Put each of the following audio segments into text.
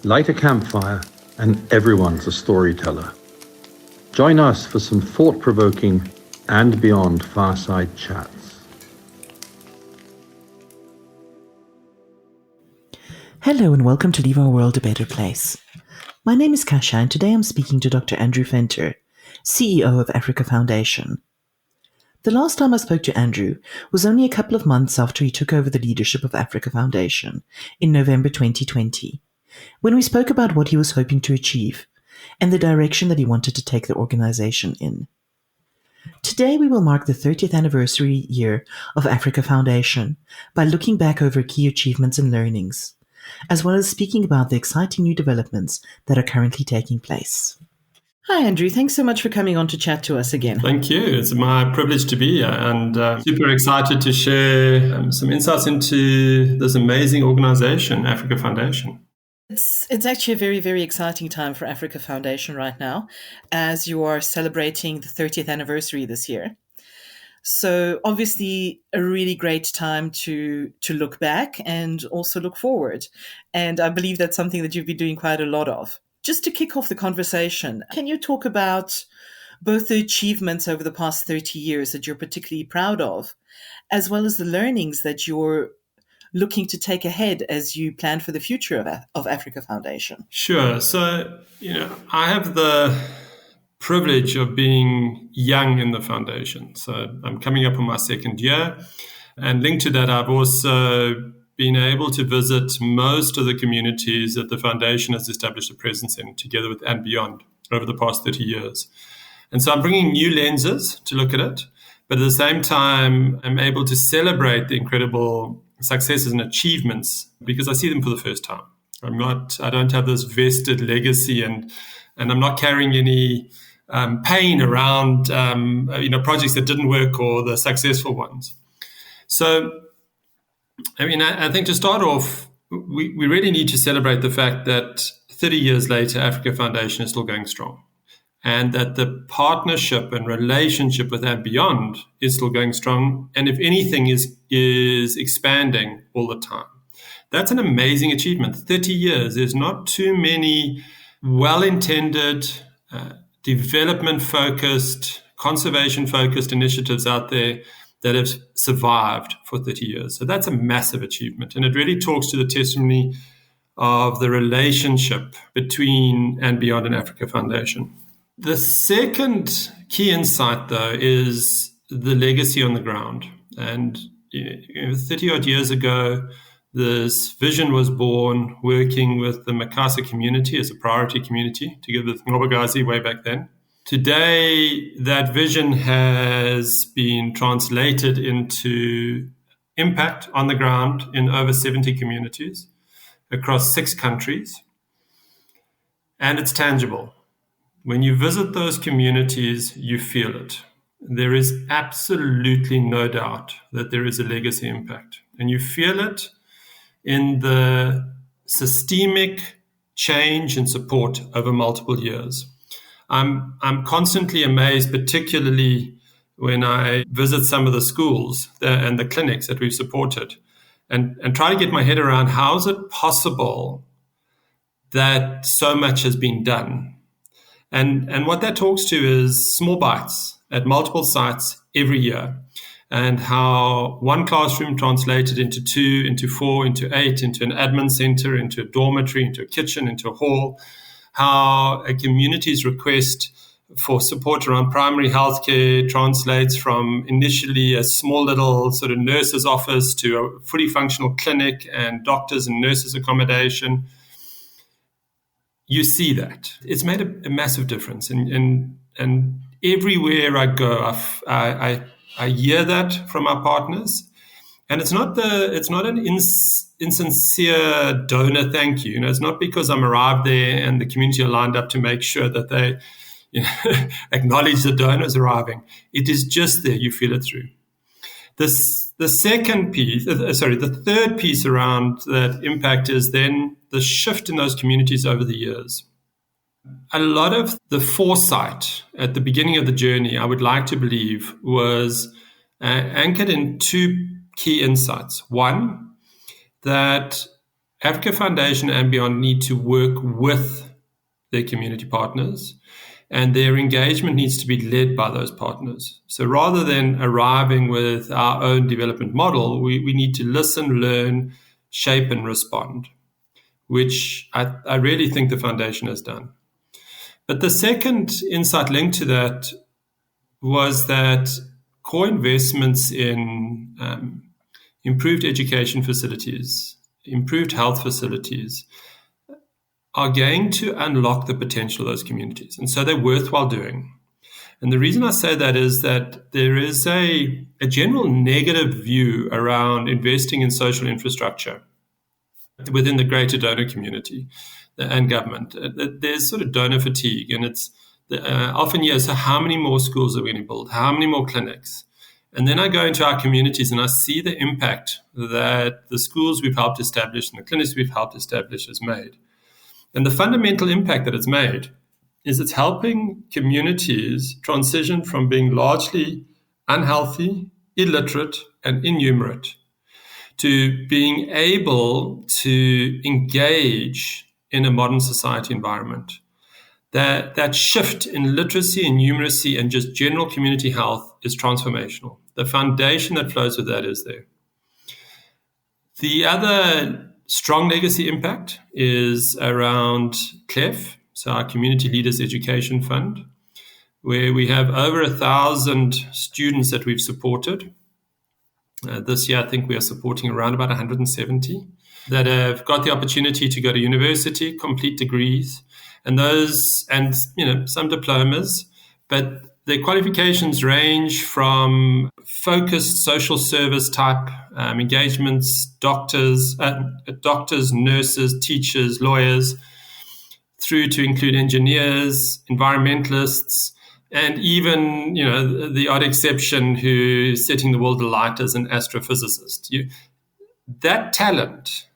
Light a campfire and everyone's a storyteller. Join us for some thought-provoking and beyond fireside chats. Hello and welcome to Leave Our World a Better Place. My name is Kasia and today I'm speaking to Dr. Andrew Venter, CEO of Africa Foundation. The last time I spoke to Andrew was only a couple of months after he took over the leadership of Africa Foundation in November 2020, when we spoke about what he was hoping to achieve and the direction that he wanted to take the organization in. Today we will mark the 30th anniversary year of Africa Foundation by looking back over key achievements and learnings, as well as speaking about the exciting new developments that are currently taking place. Hi, Andrew. Thanks so much for coming on to chat to us again. Thank you. It's my privilege to be here and super excited to share some insights into this amazing organization, Africa Foundation. It's actually a very, very exciting time for Africa Foundation right now, as you are celebrating the 30th anniversary this year. So obviously a really great time to look back and also look forward. And I believe that's something that you've been doing quite a lot of. Just to kick off the conversation, can you talk about both the achievements over the past 30 years that you're particularly proud of, as well as the learnings that you're looking to take ahead as you plan for the future of Africa Foundation? Sure. So, I have the privilege of being young in the foundation. So I'm coming up on my second year. And linked to that, I've also been able to visit most of the communities that the foundation has established a presence in, together with and beyond, over the past 30 years. And so I'm bringing new lenses to look at it, but at the same time, I'm able to celebrate the incredible successes and achievements because I see them for the first time. I don't have this vested legacy, and I'm not carrying any pain around projects that didn't work or the successful ones. So, I think to start off, we really need to celebrate the fact that 30 years later, Africa Foundation is still going strong, and that the partnership and relationship with and beyond is still going strong, and if anything is expanding all the time. That's an amazing achievement. 30 years. There's not too many well-intended, development-focused, conservation-focused initiatives out there that have survived for 30 years. So that's a massive achievement. And it really talks to the testimony of the relationship between and beyond and Africa Foundation. The second key insight, though, is the legacy on the ground. And 30-odd years ago, this vision was born working with the Makasa community as a priority community, together with Ngobokazi way back then. Today, that vision has been translated into impact on the ground in over 70 communities across 6 countries. And it's tangible. When you visit those communities, you feel it. There is absolutely no doubt that there is a legacy impact. And you feel it in the systemic change and support over multiple years. I'm constantly amazed, particularly when I visit some of the schools and the clinics that we've supported, and try to get my head around how is it possible that so much has been done. And what that talks to is small bites at multiple sites every year, and how one classroom translated into 2, into 4, into 8, into an admin center, into a dormitory, into a kitchen, into a hall, how a community's request for support around primary healthcare translates from initially a small little sort of nurse's office to a fully functional clinic and doctors and nurses accommodation. You see that. It's made a massive difference. And everywhere I go, I hear that from our partners. And it's not an insincere donor thank you. It's not because I'm arrived there and the community are lined up to make sure that they acknowledge the donors arriving. It is just there. You feel it through. The third piece around that impact is then the shift in those communities over the years. A lot of the foresight at the beginning of the journey, I would like to believe, was anchored in 2 key insights. One, that Africa Foundation and beyond need to work with their community partners, and their engagement needs to be led by those partners. So rather than arriving with our own development model, we need to listen, learn, shape, and respond, which I really think the foundation has done. But the second insight linked to that was that core investments in improved education facilities, improved health facilities, are going to unlock the potential of those communities. And so they're worthwhile doing. And the reason I say that is that there is a general negative view around investing in social infrastructure within the greater donor community and government. There's sort of donor fatigue, and it's often, yes, so how many more schools are we going to build? How many more clinics? And then I go into our communities and I see the impact that the schools we've helped establish and the clinics we've helped establish has made. And the fundamental impact that it's made is it's helping communities transition from being largely unhealthy, illiterate, and innumerate to being able to engage in a modern society environment. That shift in literacy and numeracy and just general community health is transformational. The foundation that flows with that is there. The other strong legacy impact is around CLEF, so our Community Leaders Education Fund, where we have over 1,000 students that we've supported. This year, I think we are supporting around about 170 that have got the opportunity to go to university, complete degrees, and some diplomas, but their qualifications range from focused social service type engagements, doctors, nurses, teachers, lawyers, through to include engineers, environmentalists, and even the odd exception who's setting the world alight as an astrophysicist. That talent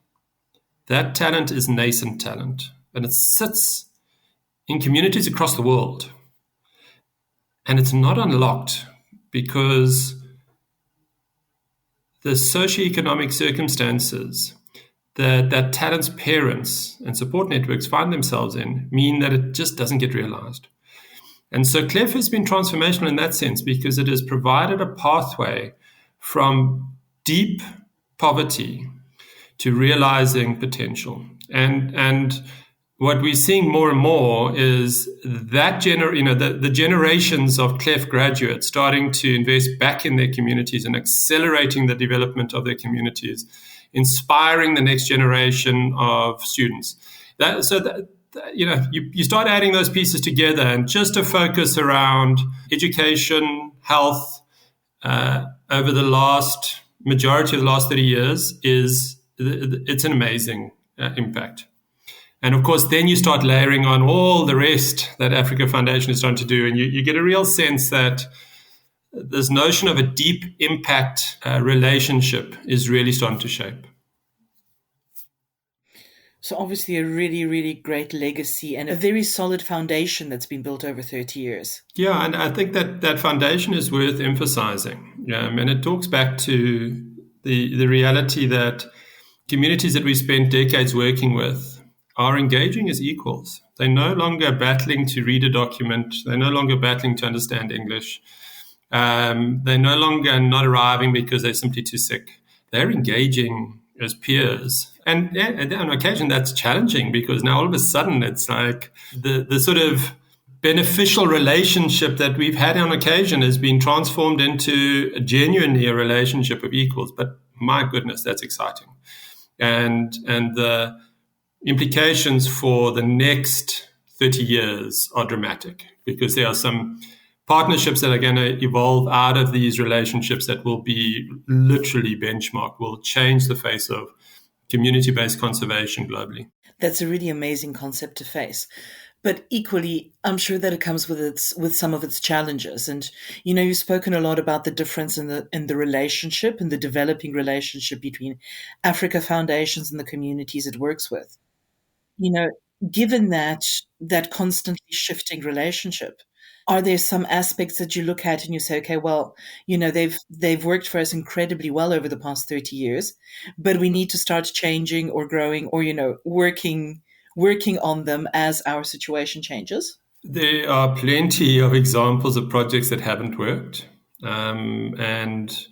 is nascent talent, and it sits in communities across the world. And it's not unlocked because the socioeconomic circumstances that talent's parents and support networks find themselves in mean that it just doesn't get realized. And so CLEF has been transformational in that sense because it has provided a pathway from deep poverty to realizing potential. And what we're seeing more and more is that the generations of CLEF graduates starting to invest back in their communities and accelerating the development of their communities, inspiring the next generation of students. You start adding those pieces together, and just a focus around education, health over the majority of the last 30 years it's an amazing impact. And of course, then you start layering on all the rest that Africa Foundation is trying to do, and you get a real sense that this notion of a deep impact relationship is really starting to shape. So obviously a really, really great legacy and a very solid foundation that's been built over 30 years. Yeah, and I think that foundation is worth emphasizing. And it talks back to the reality that communities that we spent decades working with are engaging as equals. They're no longer battling to read a document. They're no longer battling to understand English. They're no longer not arriving because they're simply too sick. They're engaging as peers. And on occasion, that's challenging because now all of a sudden it's like the sort of beneficial relationship that we've had on occasion has been transformed into genuinely a relationship of equals. But my goodness, that's exciting. And the implications for the next 30 years are dramatic because there are some partnerships that are going to evolve out of these relationships that will be literally benchmark, will change the face of community-based conservation globally. That's a really amazing concept to face. But equally, I'm sure that it comes with some of its challenges. And, you've spoken a lot about the difference in the relationship and the developing relationship between Africa Foundations and the communities it works with. Given that constantly shifting relationship, Are there some aspects that you look at and you say, okay, well, they've worked for us incredibly well over the past 30 years, but we need to start changing or growing or, working on them as our situation changes? There are plenty of examples of projects that haven't worked. And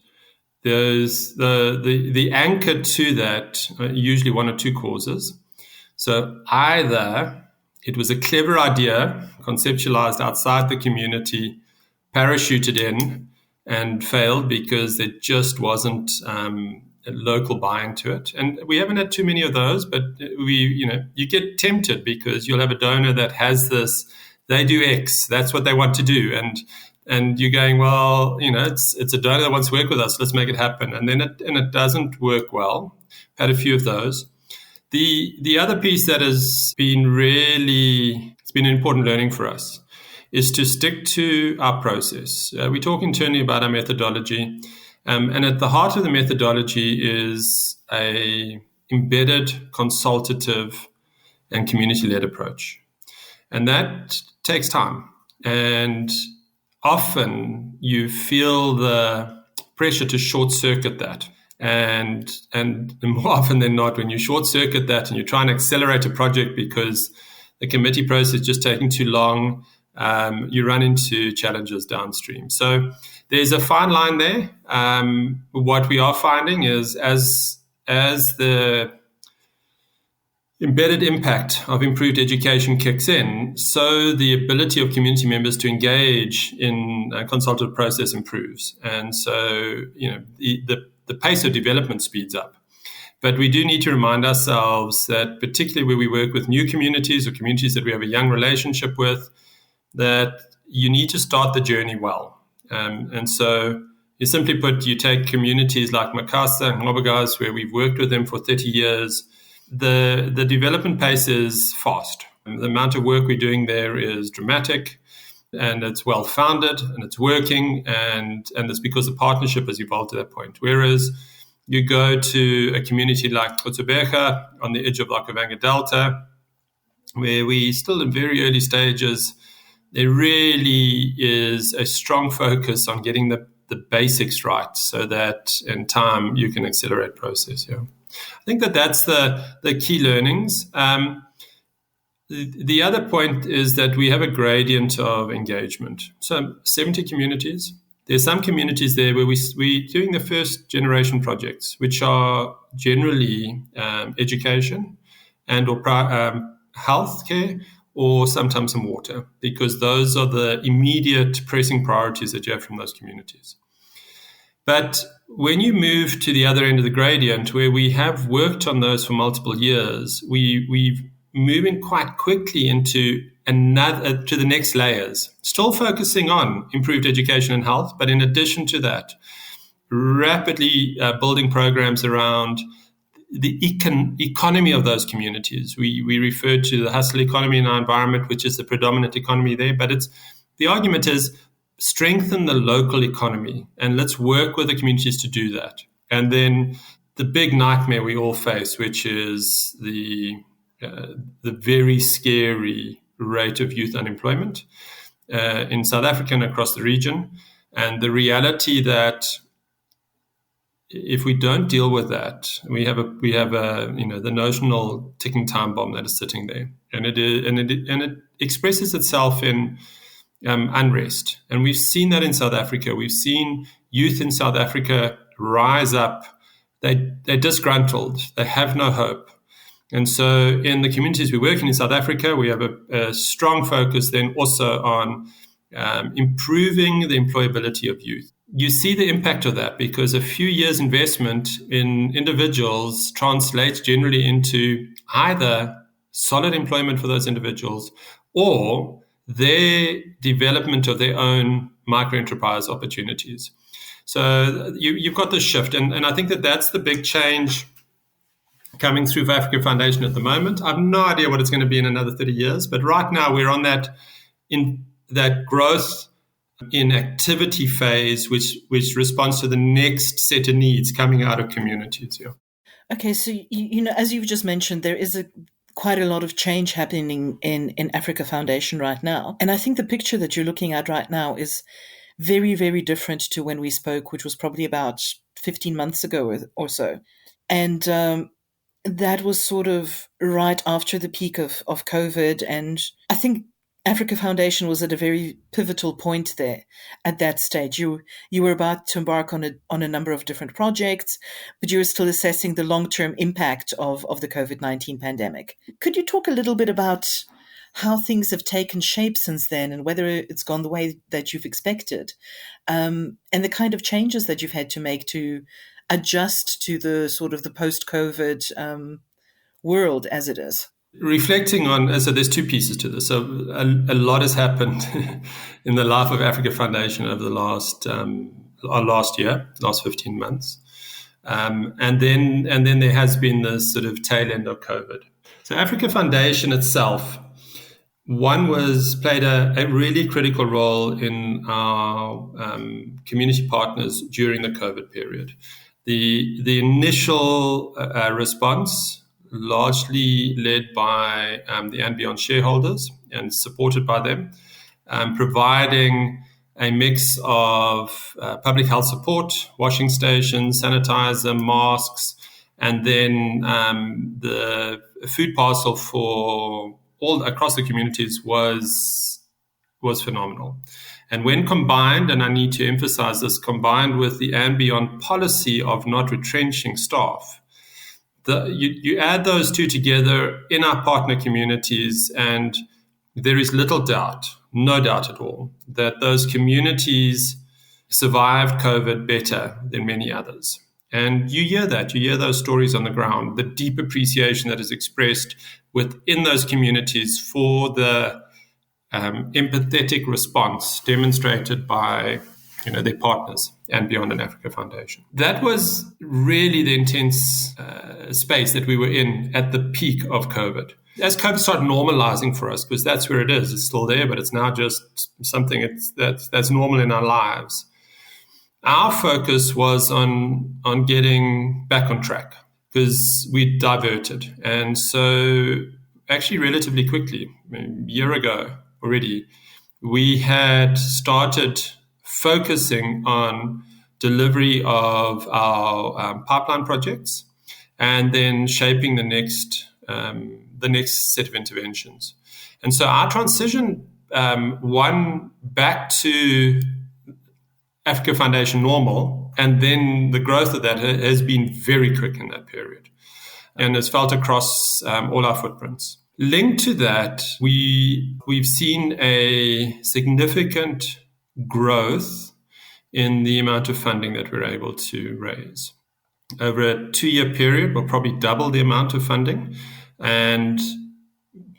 there's the anchor to that are usually one or two causes. So either it was a clever idea, conceptualized outside the community, parachuted in, and failed because there just wasn't a local buy-in to it. And we haven't had too many of those, but you get tempted because you'll have a donor that has this, they do X, that's what they want to do. And you're going, well, it's a donor that wants to work with us, let's make it happen. And then it doesn't work well. Had a few of those. The other piece that has been it's been an important learning for us is to stick to our process. We talk internally about our methodology, and at the heart of the methodology is a embedded, consultative, and community-led approach. And that takes time. And often you feel the pressure to short-circuit that. And more often than not, when you short circuit that and you try and accelerate a project because the committee process is just taking too long, you run into challenges downstream. So there's a fine line there. What we are finding is as the embedded impact of improved education kicks in, so the ability of community members to engage in a consultative process improves. And so, the pace of development speeds up. But we do need to remind ourselves that particularly where we work with new communities or communities that we have a young relationship with, that you need to start the journey well. And so you simply put, you take communities like Makassar and Ngobokas, where we've worked with them for 30 years, the development pace is fast. The amount of work we're doing there is dramatic. And it's well-founded, and it's working, and it's because the partnership has evolved to that point. Whereas you go to a community like Kotsobeka on the edge of the Okavango Delta, where we still in very early stages, there really is a strong focus on getting the basics right so that in time you can accelerate process. Yeah. I think that's the key learnings. The other point is that we have a gradient of engagement. So 70 communities. There's some communities there where we're doing the first generation projects, which are generally education and or healthcare, or sometimes some water, because those are the immediate pressing priorities that you have from those communities. But when you move to the other end of the gradient, where we have worked on those for multiple years, we've moving quite quickly into to the next layers, still focusing on improved education and health, but in addition to that, rapidly building programs around the economy of those communities. We refer to the hustle economy in our environment, which is the predominant economy there, but the argument is strengthen the local economy, and let's work with the communities to do that. And then the big nightmare we all face, which is the very scary rate of youth unemployment in South Africa and across the region, and the reality that if we don't deal with that, we have the notional ticking time bomb that is sitting there, and it expresses itself in unrest, and we've seen that in South Africa. We've seen youth in South Africa rise up. They're disgruntled. They have no hope. And so in the communities we work in South Africa, we have a strong focus then also on improving the employability of youth. You see the impact of that because a few years investment in individuals translates generally into either solid employment for those individuals or their development of their own micro-enterprise opportunities. So you've got this shift. And I think that's the big change coming through for Africa Foundation at the moment. I have no idea what it's going to be in another 30 years, but right now we're on that growth in activity phase, which responds to the next set of needs coming out of communities. Yeah. Okay, so as you've just mentioned, there is quite a lot of change happening in Africa Foundation right now. And I think the picture that you're looking at right now is very, very different to when we spoke, which was probably about 15 months ago or so. And that was sort of right after the peak of COVID. And I think Africa Foundation was at a very pivotal point there at that stage. You were about to embark on a number of different projects, but you were still assessing the long-term impact of the COVID-19 pandemic. Could you talk a little bit about how things have taken shape since then and whether it's gone the way that you've expected, and the kind of changes that you've had to make to adjust to the sort of the post-COVID world as it is? Reflecting on, so there's two pieces to this. So a lot has happened in the life of Africa Foundation over the last 15 months. And then there has been this sort of tail end of COVID. So Africa Foundation itself, played a really critical role in our community partners during the COVID period. The initial response, largely led by the And Beyond shareholders and supported by them, providing a mix of public health support, washing stations, sanitizer, masks, and then the food parcel for all across the communities was phenomenal. And when combined, and I need to emphasize this, combined with the And Beyond policy of not retrenching staff, you add those two together in our partner communities, and there is little doubt, no doubt at all, that those communities survived COVID better than many others. And you hear those stories on the ground, the deep appreciation that is expressed within those communities for the empathetic response demonstrated by their partners and Beyond and Africa Foundation. That was really the intense space that we were in at the peak of COVID. As COVID started normalizing for us, because that's where it is, it's still there, but it's now just something that's normal in our lives. Our focus was on getting back on track because we diverted. And so actually relatively quickly, a year ago already, we had started focusing on delivery of our pipeline projects and then shaping the next set of interventions. And so our transition, back to Africa Foundation normal, and then the growth of that has been very quick in that period and has felt across all our footprints. Linked to that, we've seen a significant growth in the amount of funding that we're able to raise. Over a 2-year period, we'll probably double the amount of funding and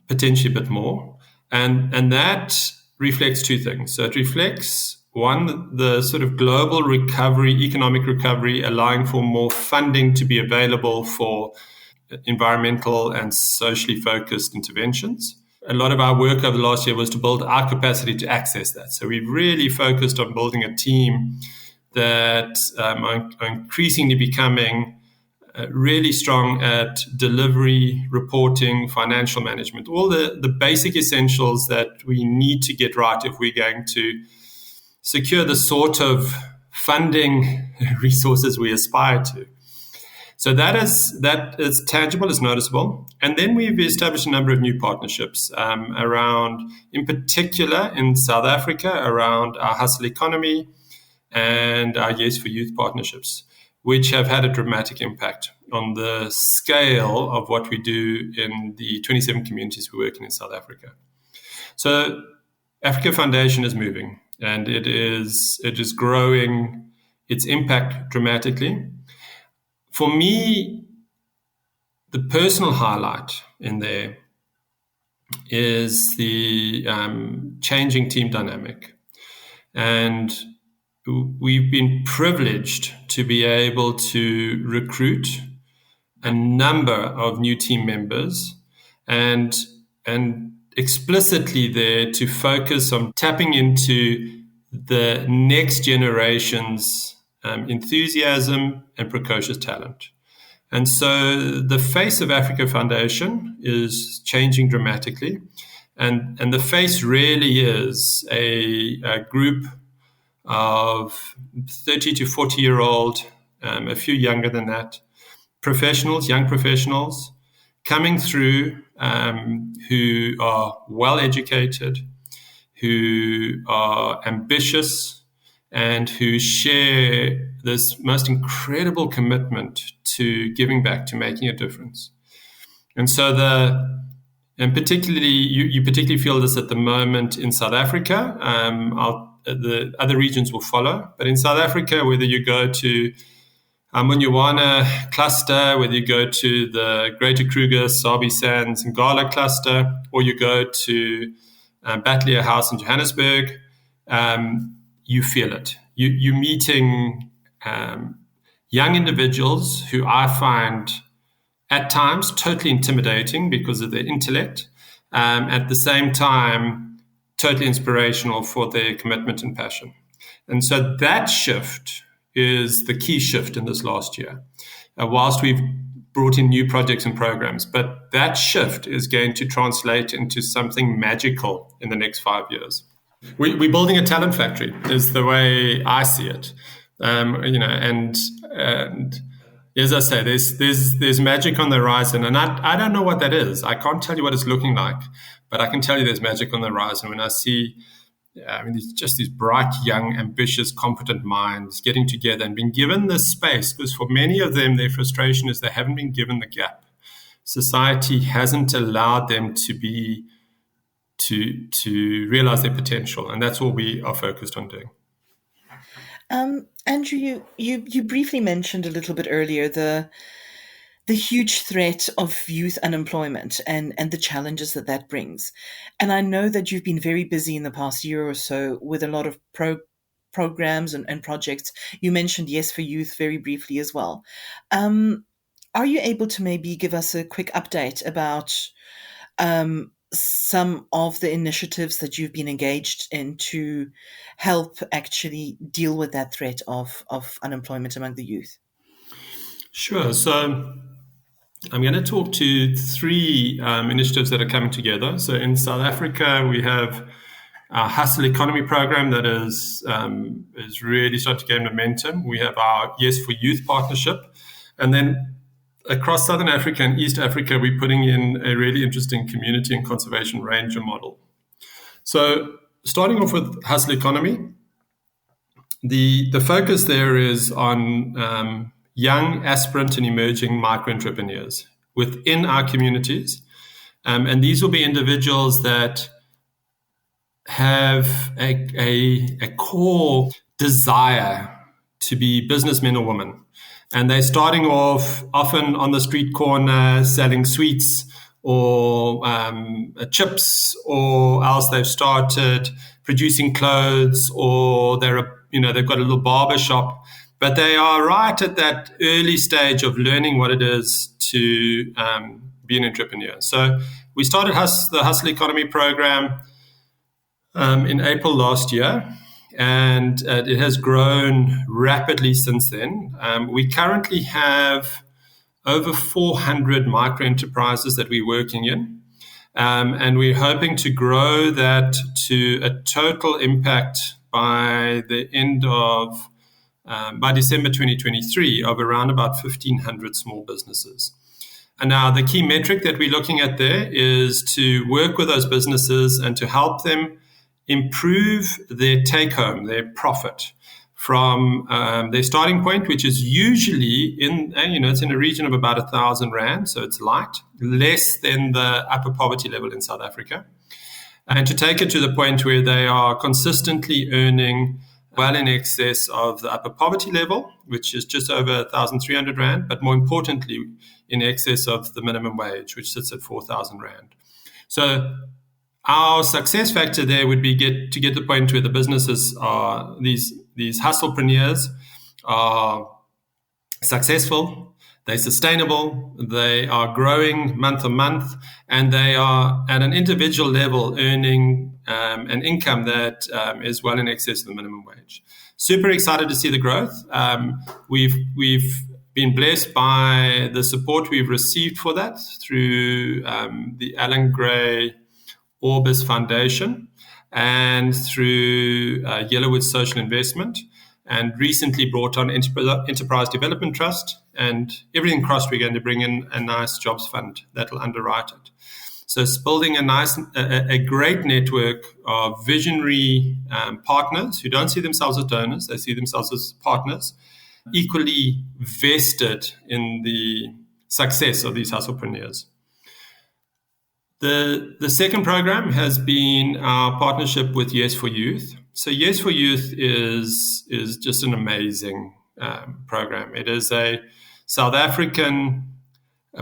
potentially a bit more. And that reflects two things. So it reflects, one, the sort of global recovery, economic recovery, allowing for more funding to be available for environmental and socially focused interventions. A lot of our work over the last year was to build our capacity to access that. So we've really focused on building a team that are increasingly becoming really strong at delivery, reporting, financial management, all the basic essentials that we need to get right if we're going to secure the sort of funding resources we aspire to. So that is tangible, is noticeable. And then we've established a number of new partnerships around, in particular in South Africa, around our hustle economy and our Yes for Youth partnerships, which have had a dramatic impact on the scale of what we do in the 27 communities we work in South Africa. So Africa Foundation is moving, and it is growing its impact dramatically. For me, the personal highlight in there is the changing team dynamic. And we've been privileged to be able to recruit a number of new team members and explicitly there to focus on tapping into the next generation's enthusiasm and precocious talent. And so the face of Africa Foundation is changing dramatically. And the face really is a group of 30 to 40-year-old, a few younger than that, professionals, young professionals, coming through who are well educated, who are ambitious, and who share this most incredible commitment to giving back, to making a difference. And so particularly, you particularly feel this at the moment in South Africa. The other regions will follow. But in South Africa, whether you go to Munywana cluster, whether you go to the Greater Kruger, Sabi Sands, and Ngala cluster, or you go to Batley House in Johannesburg, you feel it. You're meeting young individuals who I find at times totally intimidating because of their intellect, at the same time, totally inspirational for their commitment and passion. And so that shift is the key shift in this last year, whilst we've brought in new projects and programs. But that shift is going to translate into something magical in the next 5 years. We're building a talent factory, is the way I see it. And as I say, there's magic on the horizon, and I don't know what that is. I can't tell you what it's looking like, but I can tell you there's magic on the horizon when I see just these bright, young, ambitious, competent minds getting together and being given this space, because for many of them, their frustration is they haven't been given the gap. Society hasn't allowed them to realize their potential, and that's what we are focused on doing. Andrew, you briefly mentioned a little bit earlier the huge threat of youth unemployment and the challenges that brings. And I know that you've been very busy in the past year or so with a lot of programs and projects. You mentioned Yes for Youth very briefly as well. Are you able to maybe give us a quick update about some of the initiatives that you've been engaged in to help actually deal with that threat of unemployment among the youth? Sure. So I'm going to talk to three initiatives that are coming together. So in South Africa, we have our Hustle Economy program that is really starting to gain momentum. We have our Yes for Youth partnership. And then across Southern Africa and East Africa, we're putting in a really interesting community and conservation ranger model. So starting off with Hustle Economy, the focus there is on young, aspirant, and emerging micro-entrepreneurs within our communities. And these will be individuals that have a core desire to be businessmen or women. And they're starting off often on the street corner selling sweets or chips, or else they've started producing clothes, or they've got a little barber shop. But they are right at that early stage of learning what it is to be an entrepreneur. So we started the Hustle Economy program in April last year, and it has grown rapidly since then. We currently have over 400 micro-enterprises that we're working in, and we're hoping to grow that to a total impact by the end of by December 2023 of around about 1,500 small businesses. And now the key metric that we're looking at there is to work with those businesses and to help them improve their take-home, their profit from their starting point, which is usually it's in a region of about 1,000 Rand, so it's light, less than the upper poverty level in South Africa. And to take it to the point where they are consistently earning well in excess of the upper poverty level, which is just over 1,300 Rand, but more importantly, in excess of the minimum wage, which sits at 4,000 Rand. So our success factor there would be to get to the point where the businesses are, these hustlepreneurs are successful, they're sustainable, they are growing month on month, and they are at an individual level earning an income that is well in excess of the minimum wage. Super excited to see the growth. We've been blessed by the support we've received for that through the Alan Gray Orbis Foundation and through Yellowwood Social Investment, and recently brought on Enterprise Development Trust, and everything crossed, we're going to bring in a nice jobs fund that will underwrite it. So it's building a great network of visionary partners who don't see themselves as donors, they see themselves as partners, equally vested in the success of these hustlepreneurs. The second program has been our partnership with Yes for Youth. So Yes for Youth is just an amazing program. It is a South African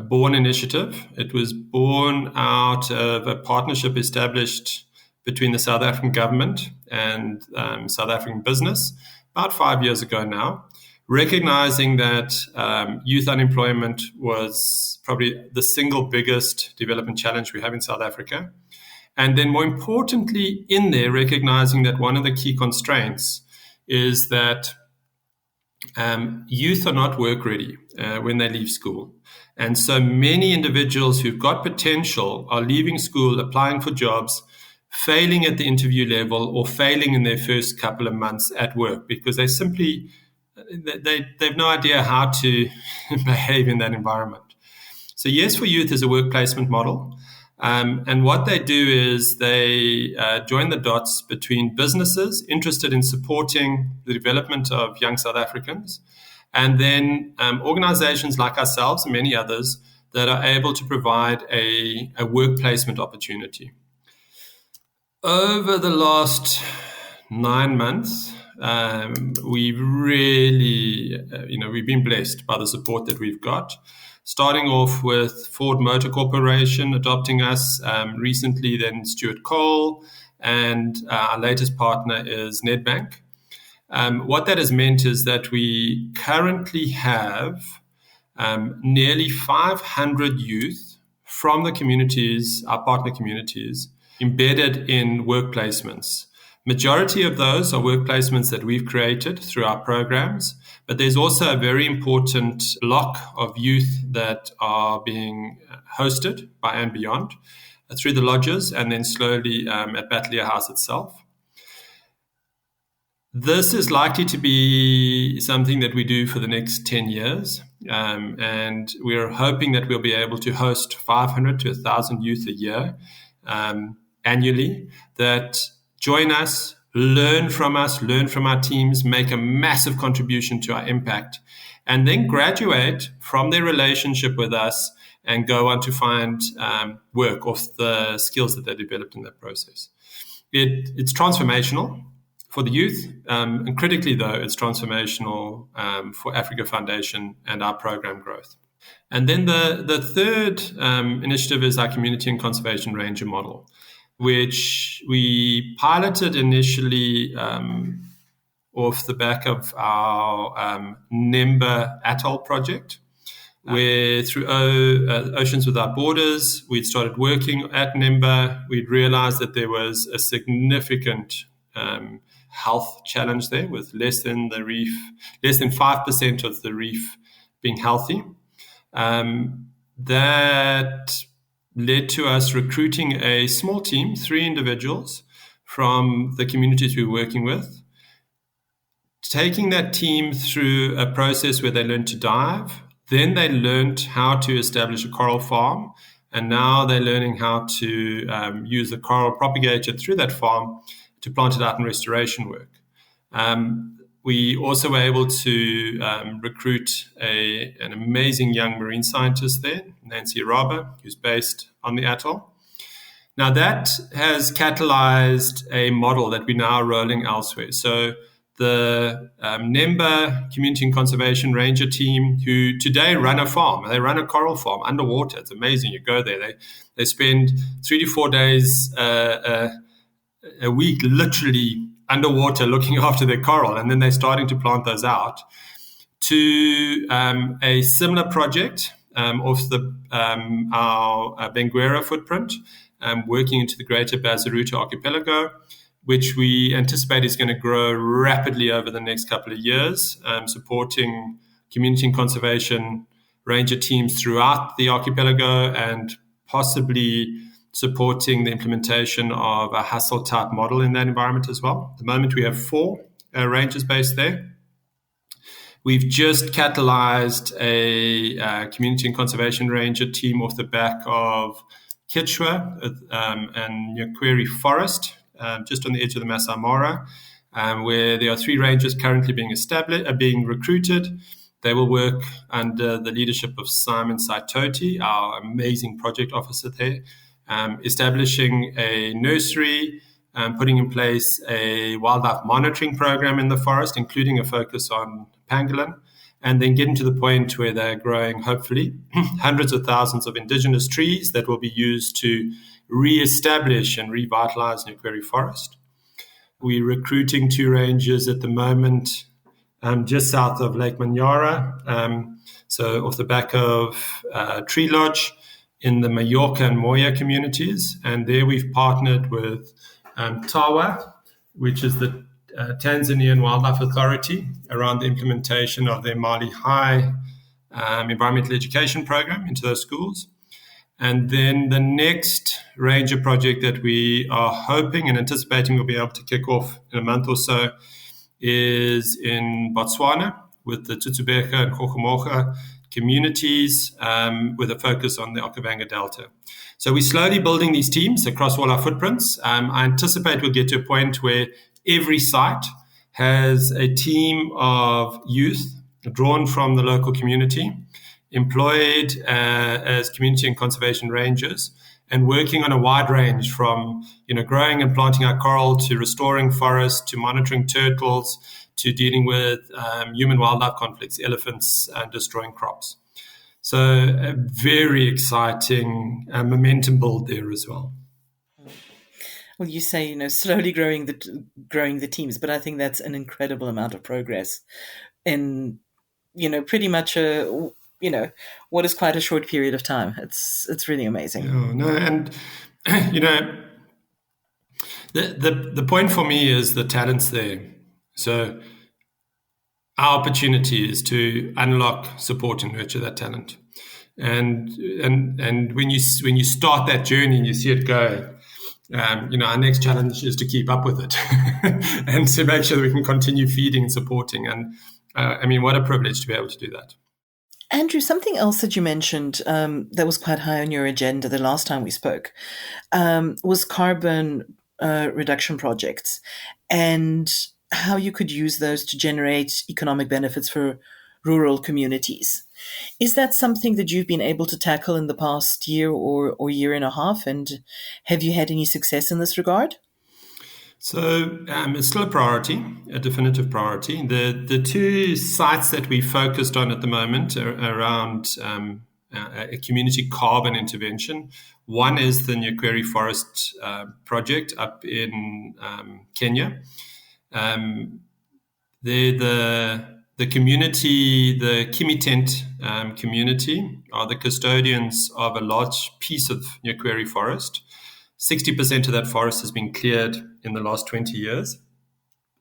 born initiative. It was born out of a partnership established between the South African government and South African business about 5 years ago now, recognizing that youth unemployment was probably the single biggest development challenge we have in South Africa. And then more importantly in there, recognizing that one of the key constraints is that youth are not work ready when they leave school. And so many individuals who've got potential are leaving school, applying for jobs, failing at the interview level or failing in their first couple of months at work because they simply, they've no idea how to behave in that environment. So Yes for Youth is a work placement model. And what they do is they join the dots between businesses interested in supporting the development of young South Africans, and then organizations like ourselves and many others that are able to provide a work placement opportunity. Over the last 9 months, we've really, we've been blessed by the support that we've got. Starting off with Ford Motor Corporation adopting us recently, then Stuart Cole, and our latest partner is Nedbank. What that has meant is that we currently have nearly 500 youth from the communities, our partner communities, embedded in work placements. Majority of those are work placements that we've created through our programs, but there's also a very important block of youth that are being hosted by And Beyond through the lodges and then slowly at Battlier House itself. This is likely to be something that we do for the next 10 years, and we're hoping that we'll be able to host 500 to 1,000 youth a year annually that join us, learn from us, learn from our teams, make a massive contribution to our impact, and then graduate from their relationship with us and go on to find work off the skills that they developed in that process. It's transformational for the youth, and critically, though, it's transformational for Africa Foundation and our program growth. And then the third initiative is our Community and Conservation Ranger model, which we piloted initially off the back of our Nemba Atoll project, where through Oceans Without Borders, we'd started working at Nemba. We'd realized that there was a significant health challenge there, with less than 5% of the reef being healthy. That led to us recruiting a small team, 3 individuals from the communities we were working with, taking that team through a process where they learned to dive. Then they learned how to establish a coral farm, and now they're learning how to use the coral propagated through that farm to plant it out in restoration work. We also were able to recruit an amazing young marine scientist there, Nancy Araba, who's based on the atoll. Now that has catalyzed a model that we're now rolling elsewhere. So the Nemba Community and Conservation Ranger team, who today run a farm, they run a coral farm underwater. It's amazing. You go there, they spend 3 to 4 days a week literally underwater looking after their coral, and then they're starting to plant those out, to a similar project off our Benguera footprint, working into the greater Bazaruta archipelago, which we anticipate is going to grow rapidly over the next couple of years, supporting community and conservation ranger teams throughout the archipelago and possibly supporting the implementation of a hustle type model in that environment as well. At the moment, we have 4 rangers based there. We've just catalyzed a community and conservation ranger team off the back of Kichwa and Nyakweri Forest, just on the edge of the Masai Mara, where there are 3 rangers currently being recruited. They will work under the leadership of Simon Saitoti, our amazing project officer there, establishing a nursery, putting in place a wildlife monitoring program in the forest, including a focus on pangolin, and then getting to the point where they're growing, hopefully, hundreds of thousands of indigenous trees that will be used to re-establish and revitalize Nyakweri Forest. We're recruiting 2 rangers at the moment just south of Lake Manyara, so off the back of Tree Lodge in the Mallorca and Moya communities. And there we've partnered with TAWA, which is the Tanzanian Wildlife Authority, around the implementation of their Mali High environmental education program into those schools. And then the next ranger project that we are hoping and anticipating we'll be able to kick off in a month or so is in Botswana with the Tsutsubeca and Kokomocha communities with a focus on the Okavango Delta. So we're slowly building these teams across all our footprints. I anticipate we'll get to a point where every site has a team of youth drawn from the local community, employed as community and conservation rangers, and working on a wide range from growing and planting our coral to restoring forests to monitoring turtles to dealing with human-wildlife conflicts, elephants destroying crops. So a very exciting momentum build there as well. Well, you say, slowly growing the teams, but I think that's an incredible amount of progress in, pretty much what is quite a short period of time. It's really amazing. The point for me is the talent's there. So our opportunity is to unlock, support, and nurture that talent. And when you start that journey and you see it go, our next challenge is to keep up with it and to make sure that we can continue feeding and supporting. And what a privilege to be able to do that. Andrew, something else that you mentioned that was quite high on your agenda the last time we spoke was carbon reduction projects and how you could use those to generate economic benefits for rural communities. Is that something that you've been able to tackle in the past year or year and a half? And have you had any success in this regard? So it's still a priority, a definitive priority. The 2 sites that we focused on at the moment are around a community carbon intervention. One is the Nyakweri Forest project up in Kenya. The community, the Kimitent community, are the custodians of a large piece of Nyakweri Forest. 60% of that forest has been cleared in the last 20 years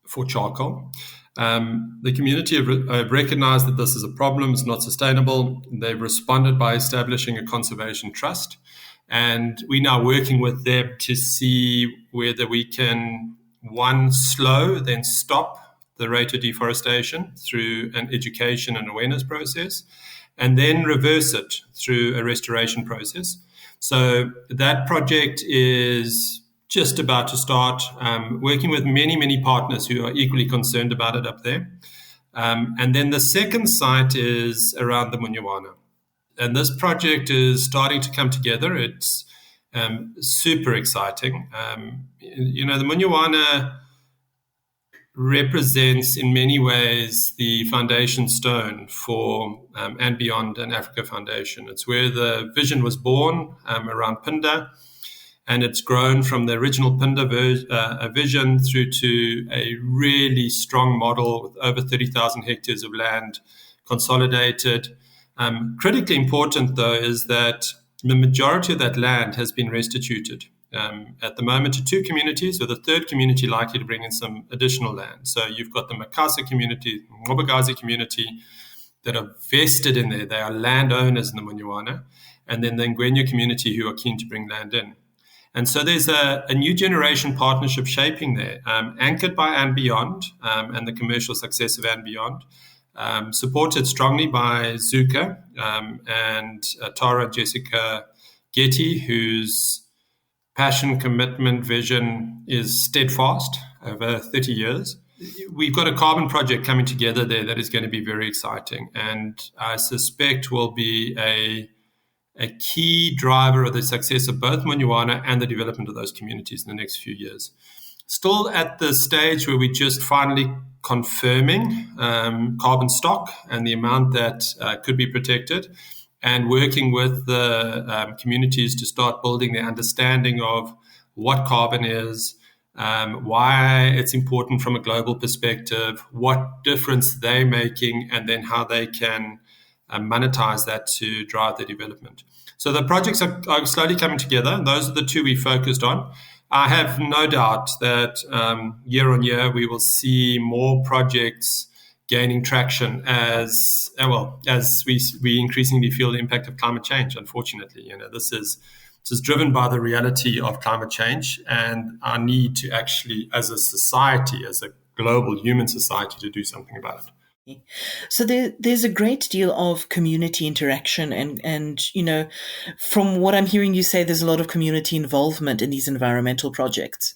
for charcoal. The community have recognized that this is a problem, it's not sustainable. They've responded by establishing a conservation trust. And we're now working with them to see whether we can, one, slow, then stop the rate of deforestation through an education and awareness process, and then reverse it through a restoration process. So that project is just about to start, working with many, many partners who are equally concerned about it up there. And then the second site is around the Munyawana. And this project is starting to come together. It's super exciting. The Munyawana represents in many ways the foundation stone for and beyond an Africa Foundation. It's where the vision was born around Phinda, and it's grown from the original Phinda vision through to a really strong model with over 30,000 hectares of land consolidated. Critically important, though, is that the majority of that land has been restituted. At the moment to 2 communities, with a 3rd community likely to bring in some additional land. So you've got the Makasa community, the Ngobagazi community, that are vested in there. They are landowners in the Munywana, and then the Ngwenya community who are keen to bring land in. And so there's a new generation partnership shaping there, anchored by And Beyond and the commercial success of And Beyond, supported strongly by Zuka and Tara and Jessica Getty, whose passion, commitment, vision is steadfast over 30 years. We've got a carbon project coming together there that is going to be very exciting, and I suspect will be a key driver of the success of both Munywana and the development of those communities in the next few years. Still at the stage where we're just finally confirming carbon stock and the amount that could be protected, and working with the communities to start building their understanding of what carbon is, why it's important from a global perspective, what difference they're making, and then how they can monetize that to drive the development. So the projects are slowly coming together, and those are the two we focused on. I have no doubt that year on year we will see more projects gaining traction as we increasingly feel the impact of climate change. Unfortunately, this is driven by the reality of climate change and our need to actually, as a society, as a global human society, to do something about it. So there's a great deal of community interaction and from what I'm hearing you say, there's a lot of community involvement in these environmental projects.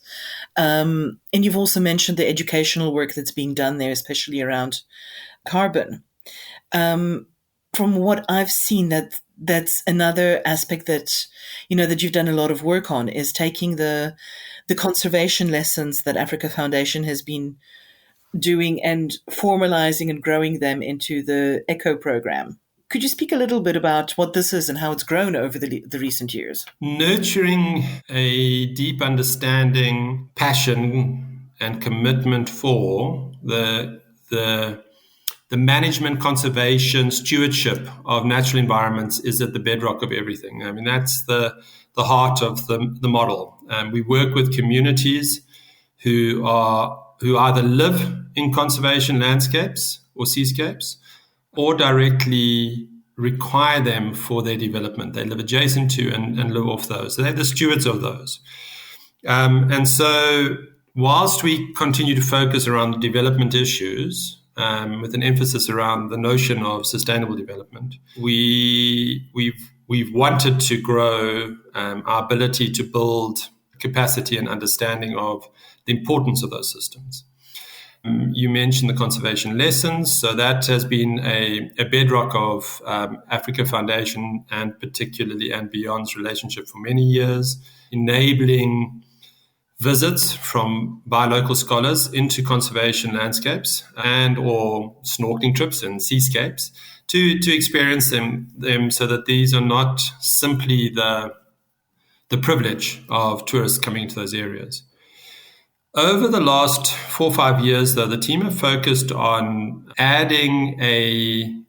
And you've also mentioned the educational work that's being done there, especially around carbon. From what I've seen, that's another aspect that you've done a lot of work on, is taking the conservation lessons that Africa Foundation has been doing and formalizing and growing them into the ECHO program. Could you speak a little bit about what this is and how it's grown over the recent years? Nurturing a deep understanding, passion, and commitment for the management, conservation, stewardship of natural environments is at the bedrock of everything. I mean, that's the heart of the model. We work with communities who either live in conservation landscapes or seascapes, or directly require them for their development. They live adjacent to and live off those. So they're the stewards of those. And so whilst we continue to focus around the development issues, with an emphasis around the notion of sustainable development, we've wanted to grow our ability to build capacity and understanding of the importance of those systems. You mentioned the conservation lessons, so that has been a bedrock of Africa Foundation and particularly And Beyond's relationship for many years, enabling visits from by local scholars into conservation landscapes and or snorkeling trips and seascapes to experience them so that these are not simply the privilege of tourists coming into those areas. Over the last 4 or 5 years, though, the team have focused on adding a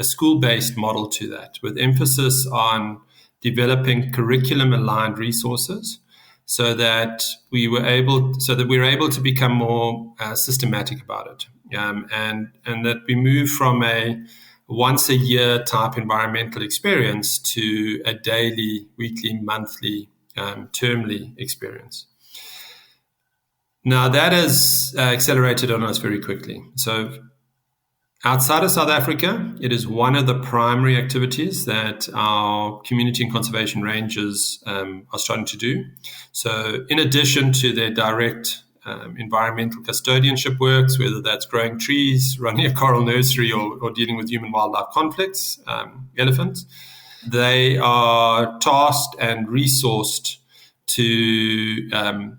school-based model to that, with emphasis on developing curriculum-aligned resources, so that we're able to become more systematic about it, and that we move from a once-a-year type environmental experience to a daily, weekly, monthly, termly experience. Now, that has accelerated on us very quickly. So outside of South Africa, it is one of the primary activities that our community and conservation rangers are starting to do. So in addition to their direct environmental custodianship works, whether that's growing trees, running a coral nursery, or dealing with human-wildlife conflicts, elephants, they are tasked and resourced to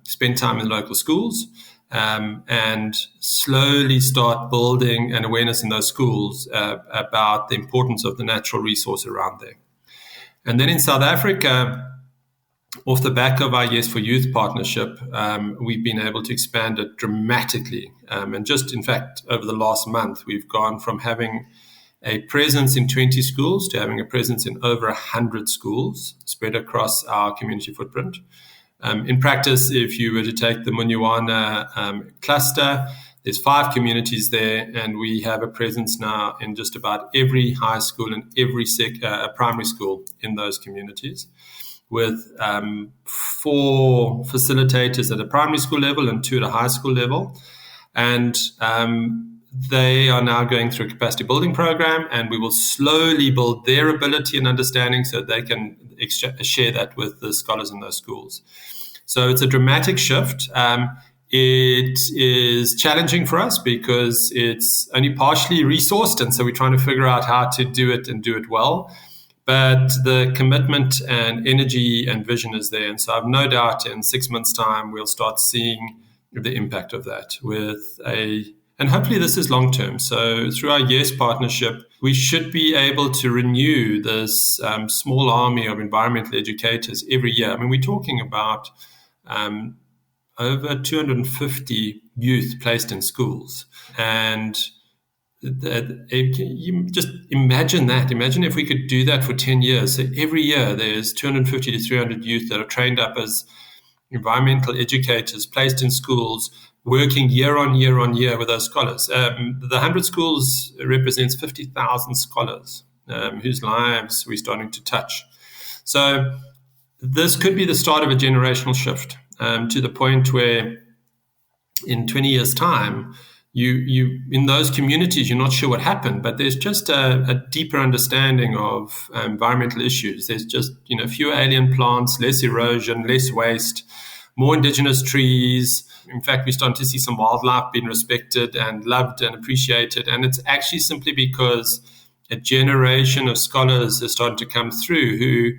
spend time in local schools and slowly start building an awareness in those schools about the importance of the natural resource around there. And then in South Africa, off the back of our Yes for Youth partnership, we've been able to expand it dramatically. And just, in fact, over the last month, we've gone from having a presence in 20 schools to having a presence in over 100 schools spread across our community footprint. In practice, if you were to take the Munywana cluster, There's 5 communities there, and we have a presence now in just about every high school and every primary school in those communities, with 4 facilitators at a primary school level and 2 at a high school level. And they are now going through a capacity building program, and we will slowly build their ability and understanding so they can share that with the scholars in those schools. So it's a dramatic shift. It is challenging for us because it's only partially resourced, and so we're trying to figure out how to do it and do it well. But the commitment and energy and vision is there. And so I've no doubt in 6 months' time, we'll start seeing the impact of that and hopefully this is long term. So through our YES partnership, we should be able to renew this small army of environmental educators every year. I mean, we're talking about over 250 youth placed in schools. And you just imagine that. Imagine if we could do that for 10 years. So every year there's 250 to 300 youth that are trained up as environmental educators placed in schools, working year on year with those scholars. The 100 schools represents 50,000 scholars whose lives we're starting to touch. So this could be the start of a generational shift to the point where in 20 years' time, you in those communities, you're not sure what happened, but there's just a deeper understanding of environmental issues. There's just fewer alien plants, less erosion, less waste, more indigenous trees. In fact, we're starting to see some wildlife being respected and loved and appreciated. And it's actually simply because a generation of scholars is starting to come through who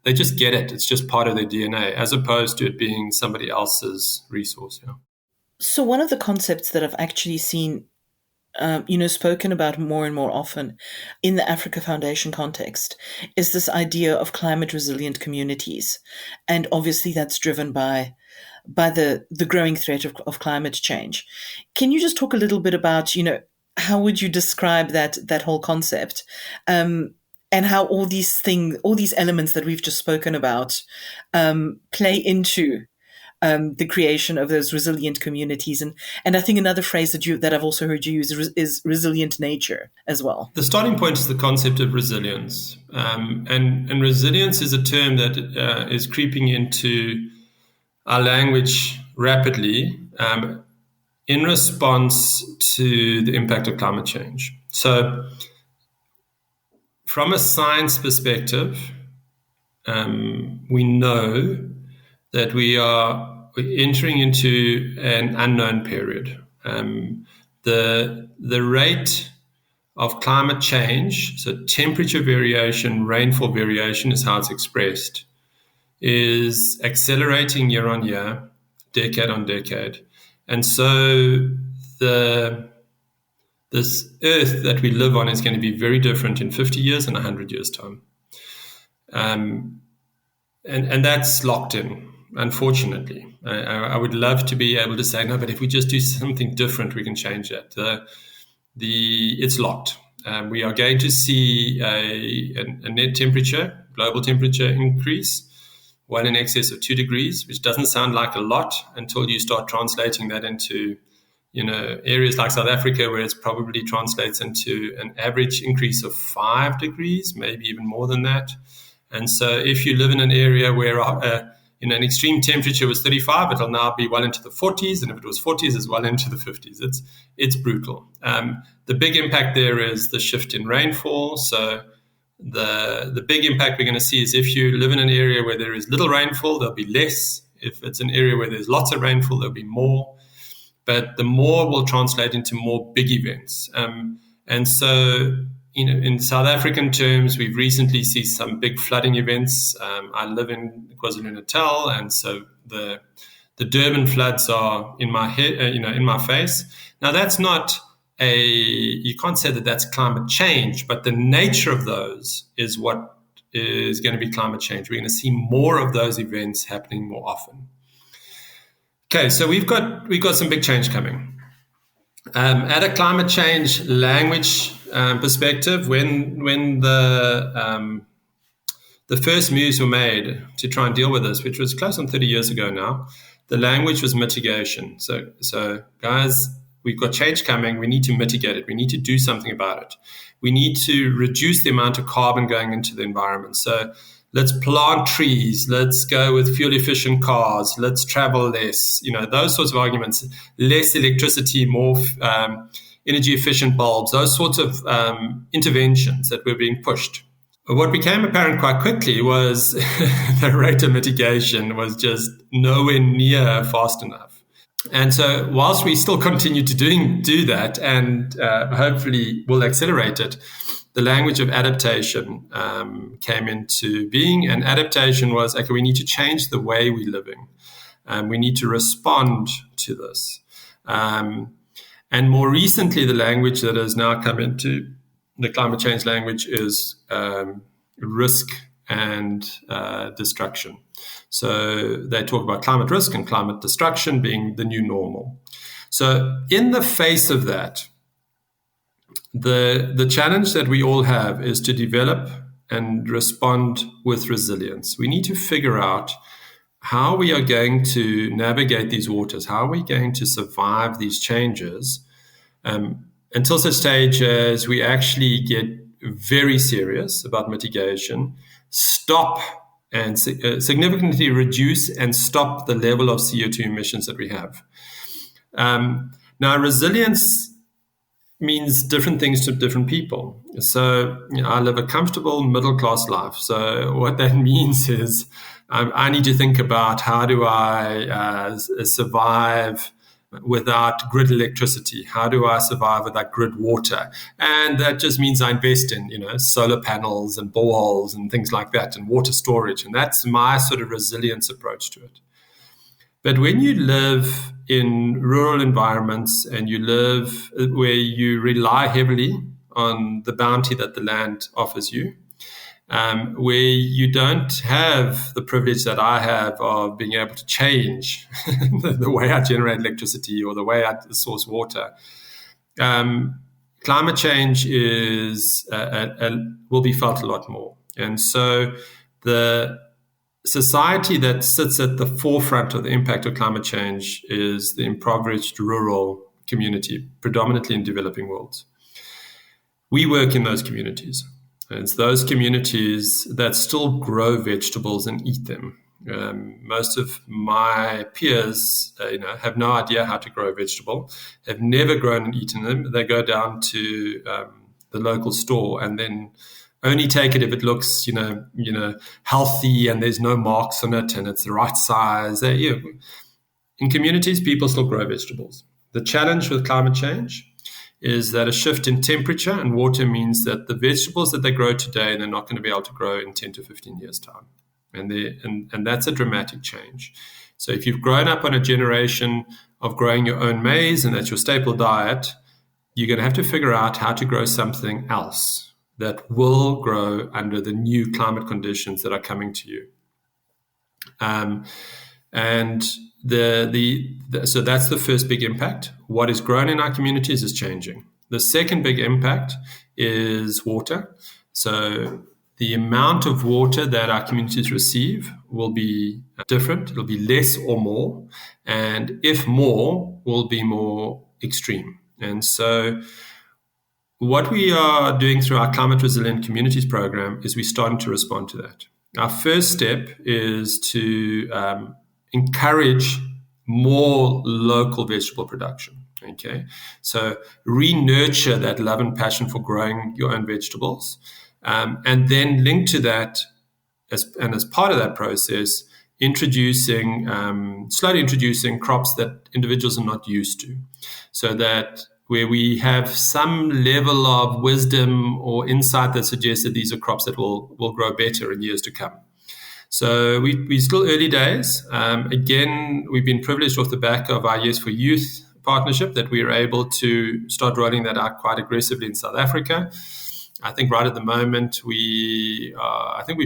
they just get it. It's just part of their DNA, as opposed to it being somebody else's resource. Yeah. So one of the concepts that I've actually seen, spoken about more and more often in the Africa Foundation context is this idea of climate resilient communities. And obviously that's driven by the growing threat of climate change. Can you just talk a little bit about, how would you describe that whole concept? And how all these elements that we've just spoken about play into the creation of those resilient communities. And I think another phrase that I've also heard you use is resilient nature as well. The starting point is the concept of resilience. And resilience is a term that is creeping into our language rapidly in response to the impact of climate change. So from a science perspective, we know that we are entering into an unknown period. The rate of climate change, so temperature variation, rainfall variation is how it's expressed, is accelerating year on year, decade on decade. And so this earth that we live on is going to be very different in 50 years and 100 years' time. And that's locked in, unfortunately. I would love to be able to say, no, but if we just do something different, we can change that. It's locked. We are going to see a net temperature, global temperature increase, well in excess of 2 degrees, which doesn't sound like a lot until you start translating that into, areas like South Africa, where it probably translates into an average increase of 5 degrees, maybe even more than that. And so if you live in an area where an extreme temperature was 35, it'll now be well into the 40s. And if it was 40s, it's well into the 50s. It's brutal. The big impact there is the shift in rainfall. So the big impact we're going to see is if you live in an area where there is little rainfall, there'll be less. If it's an area where there's lots of rainfall, there'll be more. But the more will translate into more big events. And so, in South African terms, we've recently seen some big flooding events. I live in KwaZulu-Natal, and so the Durban floods are in my head, in my face. Now, that's not you can't say that that's climate change, but the nature of those is what is going to be climate change. We're going to see more of those events happening more often. Okay, so we've got some big change coming. At a climate change language perspective, when the first moves were made to try and deal with this, which was close on 30 years ago now, the language was mitigation. So guys, we've got change coming, we need to mitigate it. We need to do something about it. We need to reduce the amount of carbon going into the environment. So let's plant trees. Let's go with fuel-efficient cars. Let's travel less. Those sorts of arguments. Less electricity, more energy-efficient bulbs. Those sorts of interventions that were being pushed. What became apparent quite quickly was the rate of mitigation was just nowhere near fast enough. And so whilst we still continue to do that and hopefully will accelerate it, the language of adaptation came into being. And adaptation was, okay, we need to change the way we're living. We need to respond to this. And more recently, the language that has now come into the climate change language is risk and destruction. So they talk about climate risk and climate destruction being the new normal. So in the face of that, the challenge that we all have is to develop and respond with resilience. We need to figure out how we are going to navigate these waters, how are we going to survive these changes until such stage as we actually get very serious about mitigation, stop and significantly reduce and stop the level of CO2 emissions that we have. Now, resilience means different things to different people. So I live a comfortable middle-class life. So what that means is I need to think about how do I survive without grid electricity? How do I survive without grid water? And that just means I invest in, solar panels and boreholes and things like that and water storage. And that's my sort of resilience approach to it. But when you live in rural environments and you live where you rely heavily on the bounty that the land offers you, where you don't have the privilege that I have of being able to change the way I generate electricity or the way I source water, climate change will be felt a lot more. And so the society that sits at the forefront of the impact of climate change is the impoverished rural community, predominantly in developing worlds. We work in those communities. It's those communities that still grow vegetables and eat them. Most of my peers, have no idea how to grow a vegetable, have never grown and eaten them. They go down to the local store and then only take it if it looks, healthy and there's no marks on it and it's the right size. In communities, people still grow vegetables. The challenge with climate change is that a shift in temperature and water means that the vegetables that they grow today, they're not going to be able to grow in 10 to 15 years' time. And that's a dramatic change. So if you've grown up on a generation of growing your own maize and that's your staple diet, you're going to have to figure out how to grow something else that will grow under the new climate conditions that are coming to you. So that's the first big impact. What is grown in our communities is changing. The second big impact is water. So the amount of water that our communities receive will be different. It'll be less or more. And if more, will be more extreme. And so what we are doing through our Climate Resilient Communities program is we're starting to respond to that. Our first step is to encourage more local vegetable production. Okay, so re-nurture that love and passion for growing your own vegetables, and then link to that, as part of that process, slowly introducing crops that individuals are not used to, so that where we have some level of wisdom or insight that suggests that these are crops that will grow better in years to come. So we're still early days. Again, we've been privileged off the back of our Yes for Youth partnership that we are able to start rolling that out quite aggressively in South Africa. I think right at the moment, we've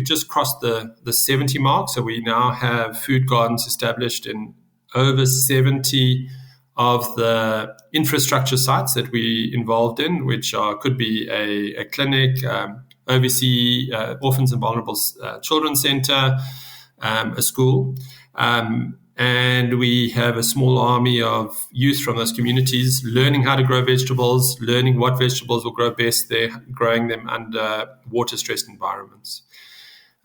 just crossed the 70 mark. So we now have food gardens established in over 70 of the infrastructure sites that we involved in, which could be a clinic, oversee orphans and vulnerable children center, a school. And And we have a small army of youth from those communities learning how to grow vegetables, learning what vegetables will grow best there, growing them under water-stressed environments.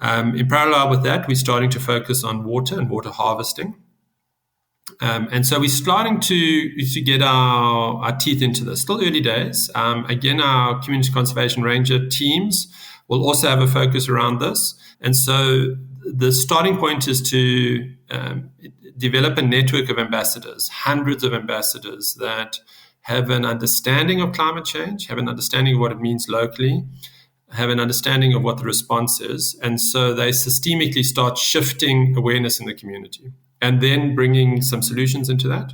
In parallel with that, we're starting to focus on water and water harvesting. And so we're starting to get our teeth into this. Still early days. Again, our community conservation ranger teams will also have a focus around this. And so the starting point is to develop a network of ambassadors, hundreds of ambassadors that have an understanding of climate change, have an understanding of what it means locally, have an understanding of what the response is. And so they systemically start shifting awareness in the community and then bringing some solutions into that.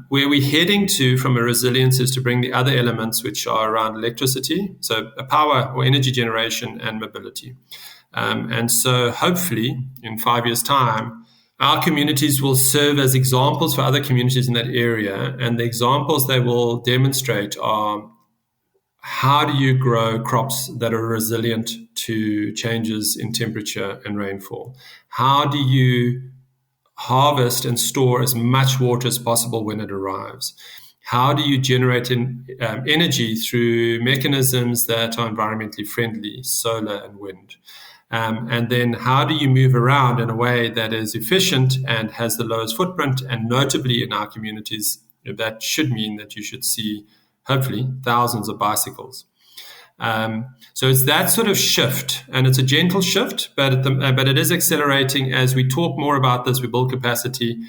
Where we're heading to from a resilience is to bring the other elements, which are around electricity, so power or energy generation and mobility. And so hopefully in 5 years' time, our communities will serve as examples for other communities in that area. And the examples they will demonstrate are, how do you grow crops that are resilient to changes in temperature and rainfall? How do you harvest and store as much water as possible when it arrives? How do you generate energy through mechanisms that are environmentally friendly, solar and wind? And then how do you move around in a way that is efficient and has the lowest footprint? And notably in our communities, that should mean that you should see, hopefully, thousands of bicycles. So it's that sort of shift, and it's a gentle shift, but it is accelerating as we talk more about this, we build capacity.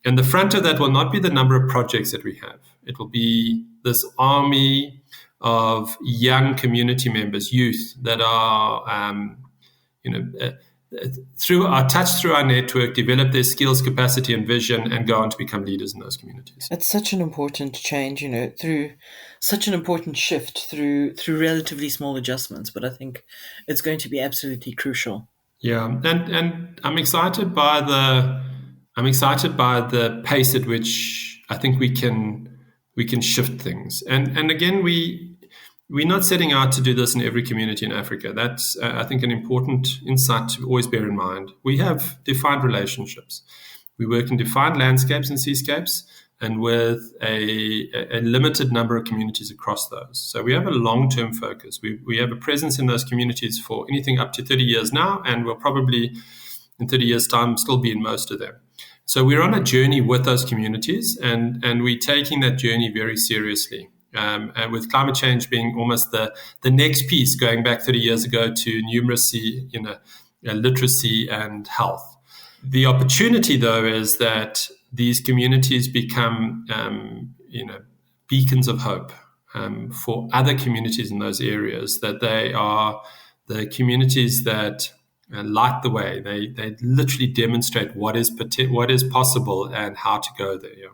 And the front of that will not be the number of projects that we have. It will be this army of young community members, youth, that are through our network, develop their skills, capacity, and vision, and go on to become leaders in those communities. It's such an important change, through such an important shift through relatively small adjustments. But I think it's going to be absolutely crucial. Yeah, and I'm excited by the pace at which I think we can shift things. And again, we're not setting out to do this in every community in Africa. That's, I think, an important insight to always bear in mind. We have defined relationships. We work in defined landscapes and seascapes, and with a limited number of communities across those. So we have a long-term focus. We have a presence in those communities for anything up to 30 years now, and we'll probably, in 30 years' time, still be in most of them. So we're on a journey with those communities, and we're taking that journey very seriously. And with climate change being almost the next piece, going back 30 years ago to numeracy, literacy and health. The opportunity, though, is that these communities become, beacons of hope for other communities in those areas, that they are the communities that light the way. They literally demonstrate what is possible and how to go there. Yeah.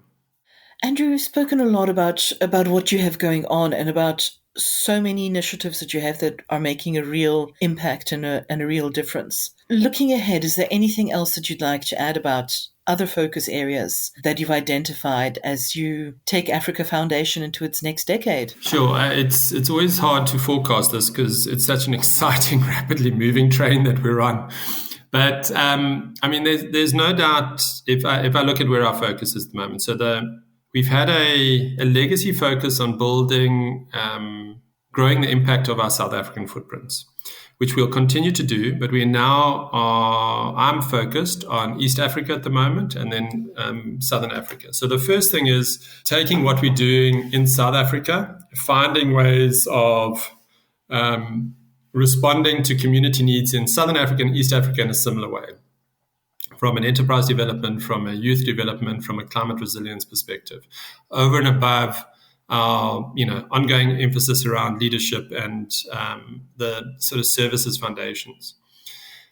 Andrew, you've spoken a lot about what you have going on and about so many initiatives that you have that are making a real impact and a real difference. Looking ahead, is there anything else that you'd like to add about other focus areas that you've identified as you take Africa Foundation into its next decade? Sure. It's always hard to forecast this because it's such an exciting, rapidly moving train that we're on. But there's no doubt if I look at where our focus is at the moment. So we've had a legacy focus on building, growing the impact of our South African footprints, which we'll continue to do. But I'm focused on East Africa at the moment and then Southern Africa. So the first thing is taking what we're doing in South Africa, finding ways of responding to community needs in Southern Africa and East Africa in a similar way. From an enterprise development, from a youth development, from a climate resilience perspective, over and above our ongoing emphasis around leadership and the sort of services foundations.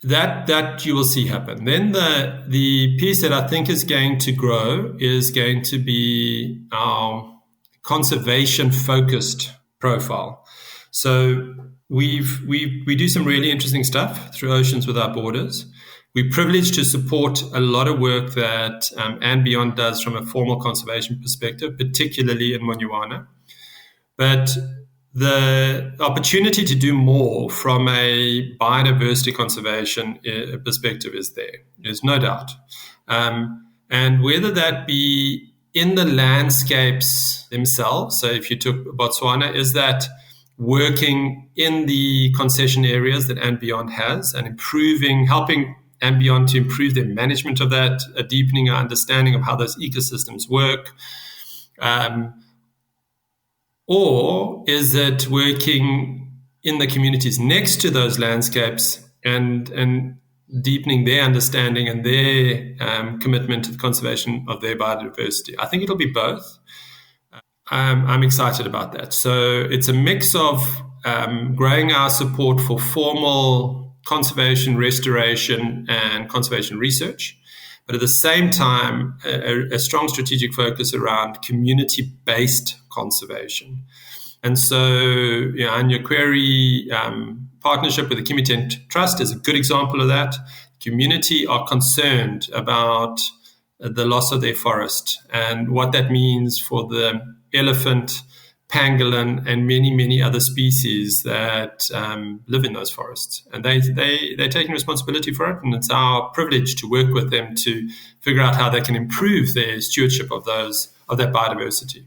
That you will see happen. Then the piece that I think is going to grow is going to be our conservation-focused profile. So we do some really interesting stuff through Oceans Without Borders. We're privileged to support a lot of work that And Beyond does from a formal conservation perspective, particularly in Munywana. But the opportunity to do more from a biodiversity conservation perspective is there. There's no doubt. And whether that be in the landscapes themselves, so if you took Botswana, is that working in the concession areas that And Beyond has and helping And Beyond to improve their management of that, deepening our understanding of how those ecosystems work? Or is it working in the communities next to those landscapes and deepening their understanding and their commitment to the conservation of their biodiversity? I think it'll be both. I'm excited about that. So it's a mix of growing our support for formal conservation, restoration, and conservation research, but at the same time, a strong strategic focus around community-based conservation. And so, our Nyaqueri partnership with the Kimiten Trust is a good example of that. Community are concerned about the loss of their forest and what that means for the elephant, pangolin, and many, many other species that live in those forests. And they're taking responsibility for it, and it's our privilege to work with them to figure out how they can improve their stewardship of that biodiversity.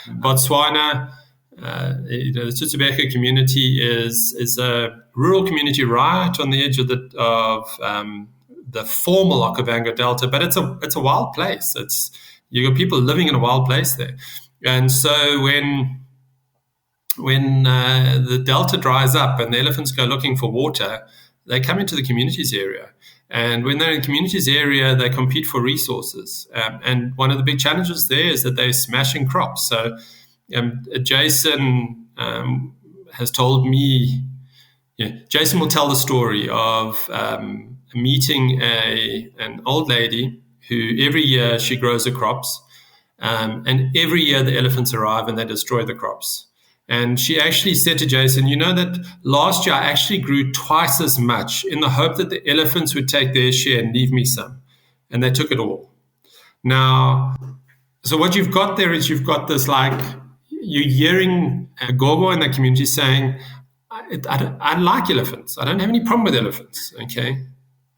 Botswana, the Tsutubeka community is a rural community right on the edge of the formal Okavango Delta, but it's a wild place. You got people living in a wild place there, and so when the delta dries up and the elephants go looking for water, they come into the communities area. And when they're in the communities area, they compete for resources. And one of the big challenges there is that they're smashing crops. So Jason has told me, Jason will tell the story of meeting an old lady who every year she grows her crops. And every year the elephants arrive and they destroy the crops. And she actually said to Jason, that last year I actually grew twice as much in the hope that the elephants would take their share and leave me some. And they took it all. Now, so what you've got there is you've got this, you're hearing a Gogo in the community saying, I like elephants. I don't have any problem with elephants, okay?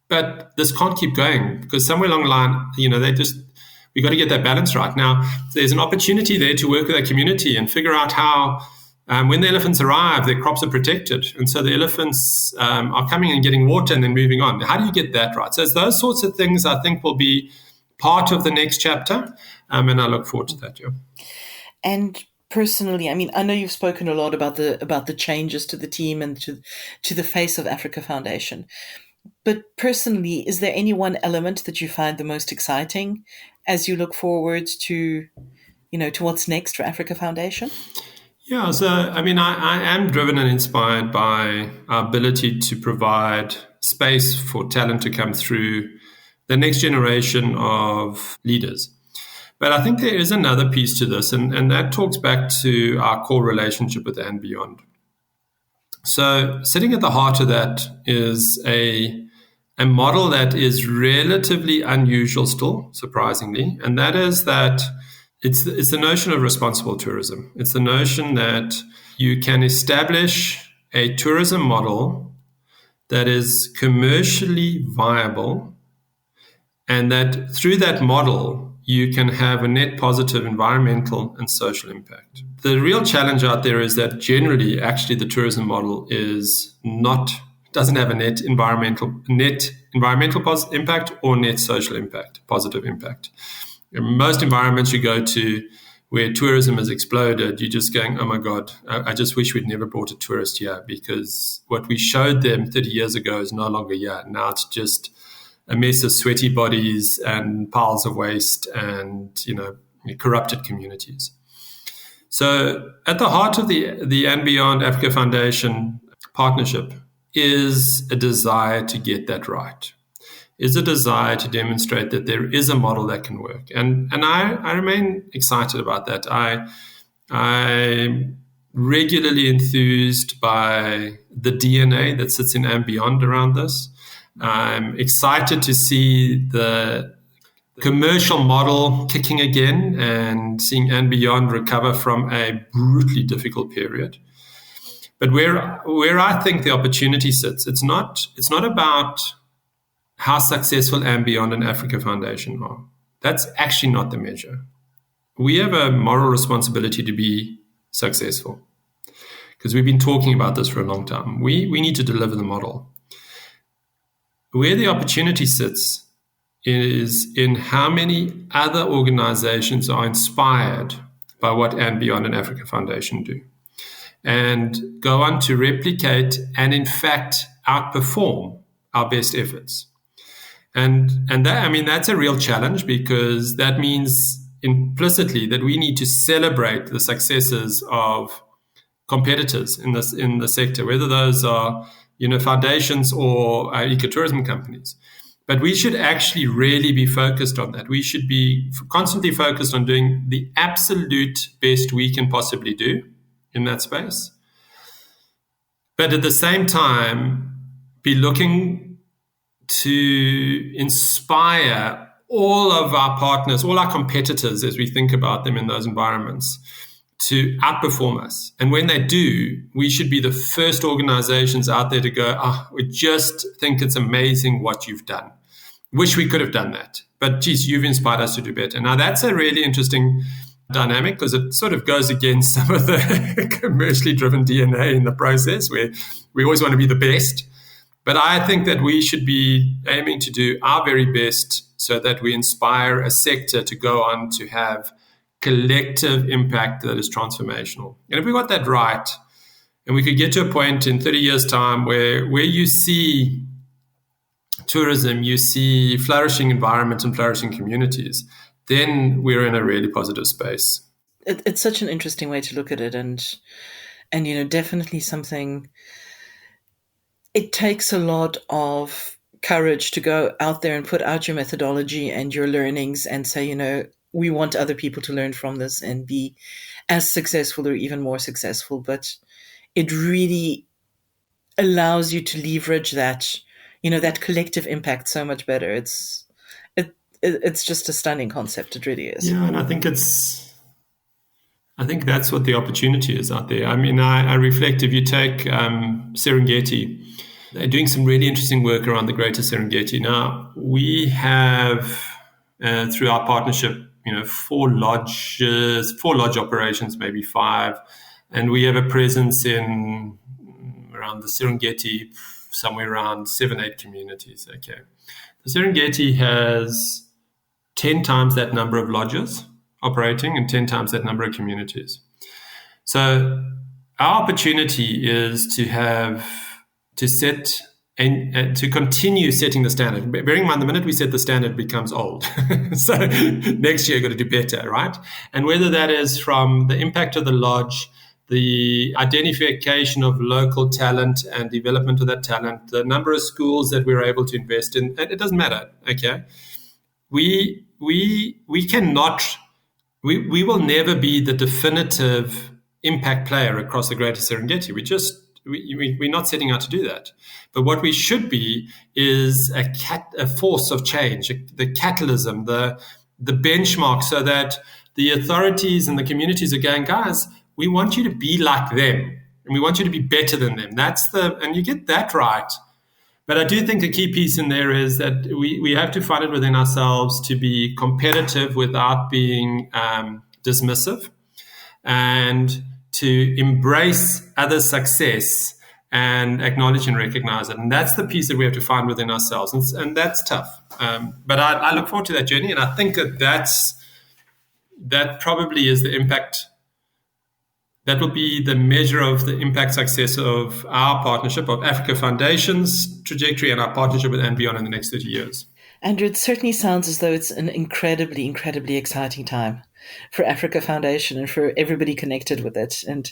But this can't keep going because somewhere along the line, we've got to get that balance right. Now, there's an opportunity there to work with that community and figure out how, when the elephants arrive, their crops are protected. And so the elephants are coming and getting water and then moving on. How do you get that right? So it's those sorts of things I think will be part of the next chapter. And I look forward to that, yeah. And personally, I know you've spoken a lot about the changes to the team and to the face of Africa Foundation. But personally, is there any one element that you find the most exciting as you look forward to what's next for Africa Foundation? Yeah, so I am driven and inspired by our ability to provide space for talent to come through the next generation of leaders. But I think there is another piece to this, and that talks back to our core relationship with And Beyond. So sitting at the heart of that is a model that is relatively unusual still, surprisingly, and that is that it's the notion of responsible tourism. It's the notion that you can establish a tourism model that is commercially viable, and that through that model, you can have a net positive environmental and social impact. The real challenge out there is that generally, actually, the tourism model doesn't have a net environmental impact or net social impact, positive impact. In most environments you go to where tourism has exploded, you're just going, oh my God, I just wish we'd never brought a tourist here, because what we showed them 30 years ago is no longer here. Now it's just a mess of sweaty bodies and piles of waste and, corrupted communities. So at the heart of the And Beyond Africa Foundation partnership is a desire to get that right, is a desire to demonstrate that there is a model that can work. And I remain excited about that. I'm regularly enthused by the DNA that sits in And Beyond around this. I'm excited to see the commercial model kicking again and seeing And Beyond recover from a brutally difficult period. But where I think the opportunity sits, it's not about how successful And Beyond and Africa Foundation are. That's actually not the measure. We have a moral responsibility to be successful because we've been talking about this for a long time. We need to deliver the model. Where the opportunity sits is in how many other organizations are inspired by what And Beyond and Africa Foundation do and go on to replicate and, in fact, outperform our best efforts. And that, I mean, that's a real challenge because that means implicitly that we need to celebrate the successes of competitors in the sector, whether those are foundations or ecotourism companies. But we should actually really be focused on that. We should be constantly focused on doing the absolute best we can possibly do in that space. But at the same time, be looking to inspire all of our partners, all our competitors, as we think about them in those environments, to outperform us. And when they do, we should be the first organizations out there to go, we just think it's amazing what you've done. Wish we could have done that. But geez, you've inspired us to do better. Now, that's a really interesting dynamic because it sort of goes against some of the commercially driven DNA in the process where we always want to be the best. But I think that we should be aiming to do our very best so that we inspire a sector to go on to have collective impact that is transformational. And if we got that right, and we could get to a point in 30 years' time where you see tourism, you see flourishing environments and flourishing communities, then we're in a really positive space. It's such an interesting way to look at it, and definitely something. It takes a lot of courage to go out there and put out your methodology and your learnings and say, we want other people to learn from this and be as successful or even more successful. But it really allows you to leverage that, that collective impact so much better. It's just a stunning concept. It really is. Yeah, and I think that's what the opportunity is out there. I mean, I reflect, if you take Serengeti, they're doing some really interesting work around the greater Serengeti. Now, we have, through our partnership, 4 lodge operations, maybe 5, and we have a presence in around the Serengeti, somewhere around 7-8 communities. Okay, the Serengeti has 10 times that number of lodges operating and 10 times that number of communities. So our opportunity is to set and to continue setting the standard. Bearing in mind, the minute we set the standard, it becomes old. So next year, you've got to do better, right? And whether that is from the impact of the lodge, the identification of local talent and development of that talent, the number of schools that we're able to invest in, it doesn't matter, okay? We cannot, we will never be the definitive impact player across the greater Serengeti. We're not setting out to do that. But what we should be is a force of change, the catalysm, the benchmark, so that the authorities and the communities are going, guys, we want you to be like them, and we want you to be better than them. And you get that right. But I do think the key piece in there is that we have to find it within ourselves to be competitive without being dismissive, and to embrace other success and acknowledge and recognize it. And that's the piece that we have to find within ourselves. And that's tough. But I look forward to that journey. And I think that probably is the impact. That will be the measure of the impact success of our partnership, of Africa Foundation's trajectory and our partnership with And Beyond in the next 30 years. Andrew, it certainly sounds as though it's an incredibly, incredibly exciting time for Africa Foundation and for everybody connected with it. And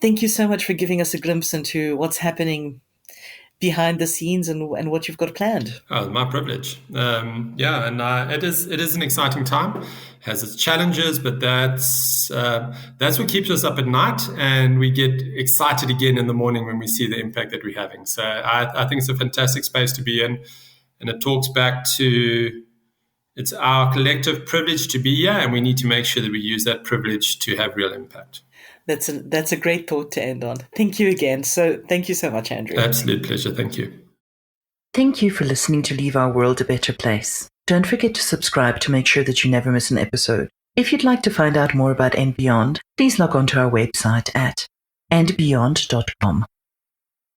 thank you so much for giving us a glimpse into what's happening behind the scenes and what you've got planned. Oh, my privilege. It is an exciting time. It has its challenges, but that's what keeps us up at night, and we get excited again in the morning when we see the impact that we're having. So I think it's a fantastic space to be in, and it talks back to it's our collective privilege to be here, and we need to make sure that we use that privilege to have real impact. That's a great thought to end on. Thank you again. So thank you so much, Andrew. Absolute pleasure. Thank you. Thank you for listening to Leave Our World a Better Place. Don't forget to subscribe to make sure that you never miss an episode. If you'd like to find out more about And Beyond, please log on to our website at andbeyond.com.